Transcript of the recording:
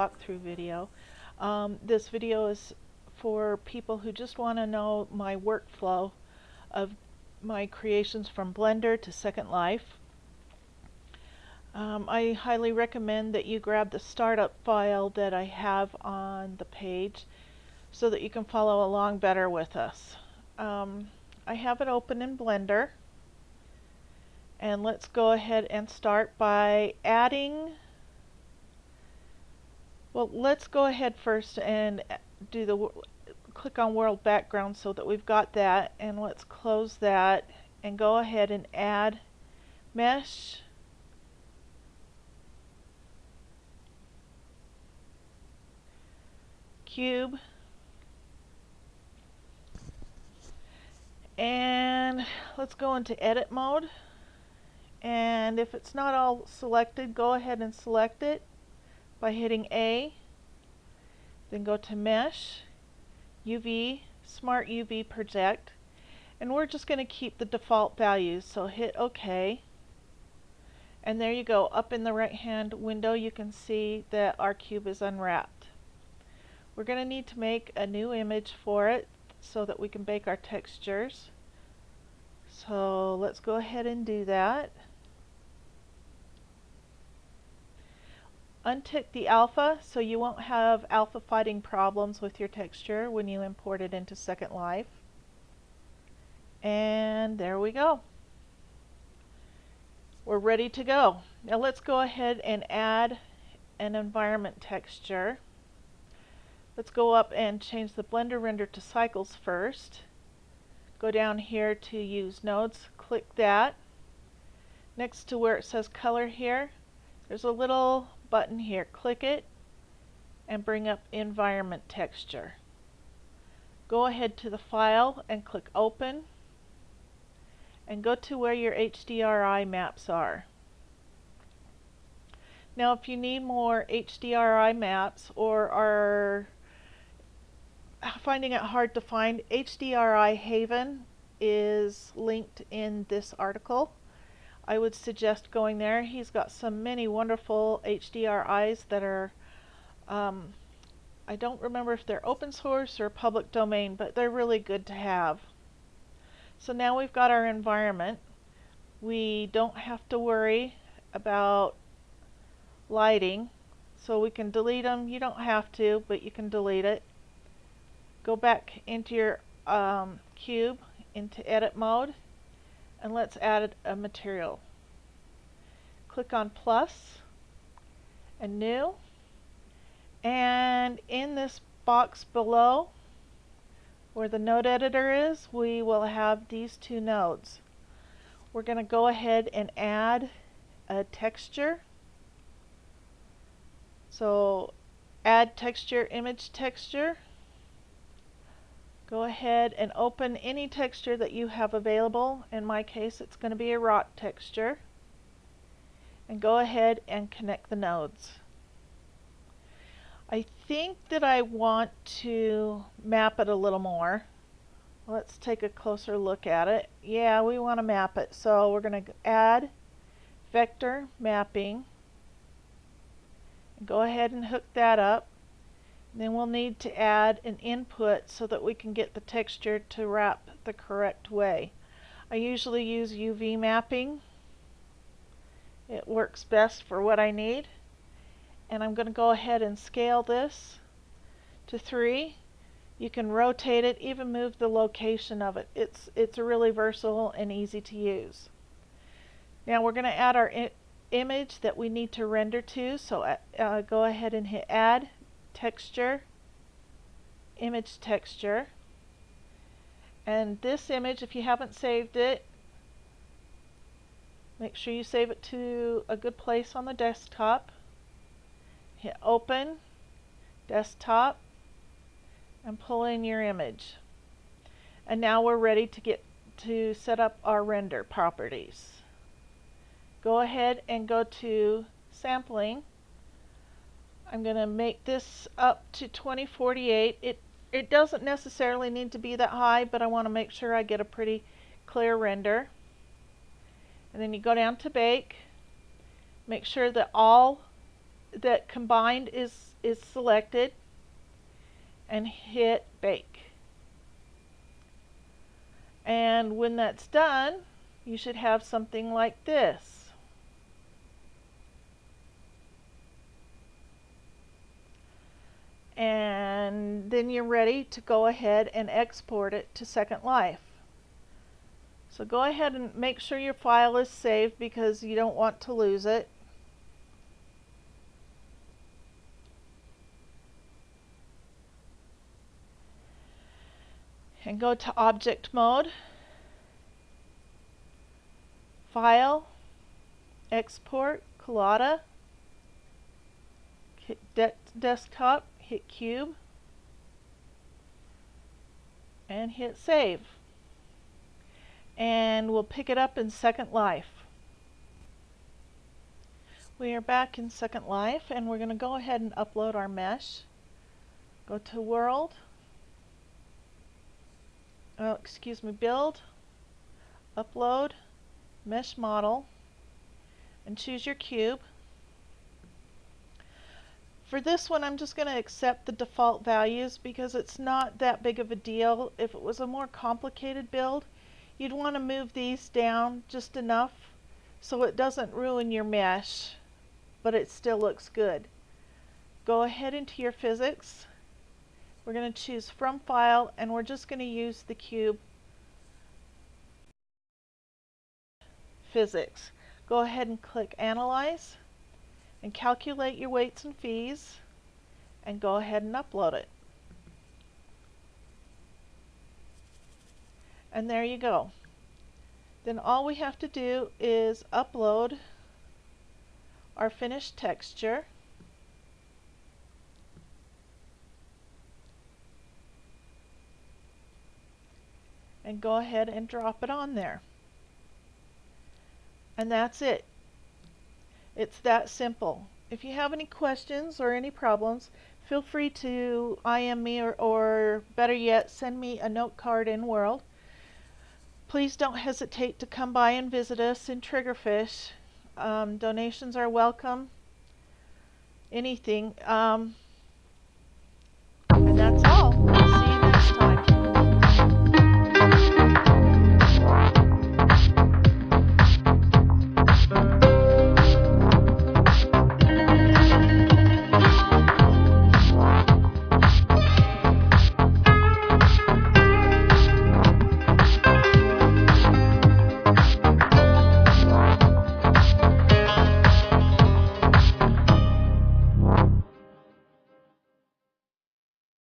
walkthrough video. This video is for people who just want to know my workflow of my creations from Blender to Second Life. I highly recommend that you grab the startup file that I have on the page so that you can follow along better with us. I have it open in Blender, and let's go ahead and start by adding. Well, let's go ahead first and do the click on world background so that we've got that, and let's close that and go ahead and add mesh, cube, and let's go into edit mode. And if it's not all selected, go ahead and select it by hitting A, then go to mesh, UV, smart UV project, and we're just going to keep the default values, so hit OK. And there you go, up in the right hand window you can see that our cube is unwrapped. We're going to need to make a new image for it so that we can bake our textures. So let's go ahead and do that. Untick the alpha so you won't have alpha fighting problems with your texture when you import it into Second Life. And there we go. We're ready to go. Now let's go ahead and add an environment texture. Let's go up and change the Blender render to cycles first. Go down here to use nodes, click that. Next to where it says color here, there's a little button here. Click it and bring up environment texture. Go ahead to the file and click open and go to where your HDRI maps are. Now if you need more HDRI maps or are finding it hard to find, HDRI Haven is linked in this article. I would suggest going there. He's got many wonderful HDRIs that are, I don't remember if they're open source or public domain, but they're really good to have. So now we've got our environment. We don't have to worry about lighting, so we can delete them. You don't have to, but you can delete it. Go back into your cube, into edit mode, and let's add a material. Click on plus and new, and in this box below where the node editor is, we will have these two nodes. We're going to go ahead and add a texture. So add texture, image texture. Go ahead and open any texture that you have available. In my case, it's going to be a rock texture. And go ahead and connect the nodes. I think that I want to map it a little more. Let's take a closer look at it. Yeah, we want to map it. So we're going to add vector mapping. Go ahead and hook that up. Then we'll need to add an input so that we can get the texture to wrap the correct way. I usually use UV mapping. It works best for what I need. And I'm going to go ahead and scale this to 3. You can rotate it, even move the location of it. It's really versatile and easy to use. Now we're going to add our image that we need to render to. So go ahead and hit add texture, image texture, and this image, if you haven't saved it, make sure you save it to a good place on the desktop. Hit open, desktop, and pull in your image. And now we're ready to get to set up our render properties. Go ahead and go to sampling. I'm going to make this up to 2048. It doesn't necessarily need to be that high, but I want to make sure I get a pretty clear render. And then you go down to bake. Make sure that all that combined is is selected and hit bake. And when that's done, you should have something like this. And then you're ready to go ahead and export it to Second Life. So go ahead and make sure your file is saved because you don't want to lose it. And go to Object Mode, File, Export, Collada, hit Desktop, hit Cube, and hit Save. And we'll pick it up in Second Life. We are back in Second Life, and we're going to go ahead and upload our mesh. Go to World, Build, Upload, Mesh Model, and choose your cube. For this one, I'm just going to accept the default values because it's not that big of a deal. If it was a more complicated build, you'd want to move these down just enough so it doesn't ruin your mesh, but it still looks good. Go ahead into your physics. We're going to choose From File, and we're just going to use the cube physics. Go ahead and click Analyze and calculate your weights and fees and go ahead and upload it. And there you go. Then all we have to do is upload our finished texture. And go ahead and drop it on there. And that's it. It's that simple. If you have any questions or any problems, feel free to IM me or better yet, send me a note card in World. Please don't hesitate to come by and visit us in Triggerfish. Donations are welcome. Anything.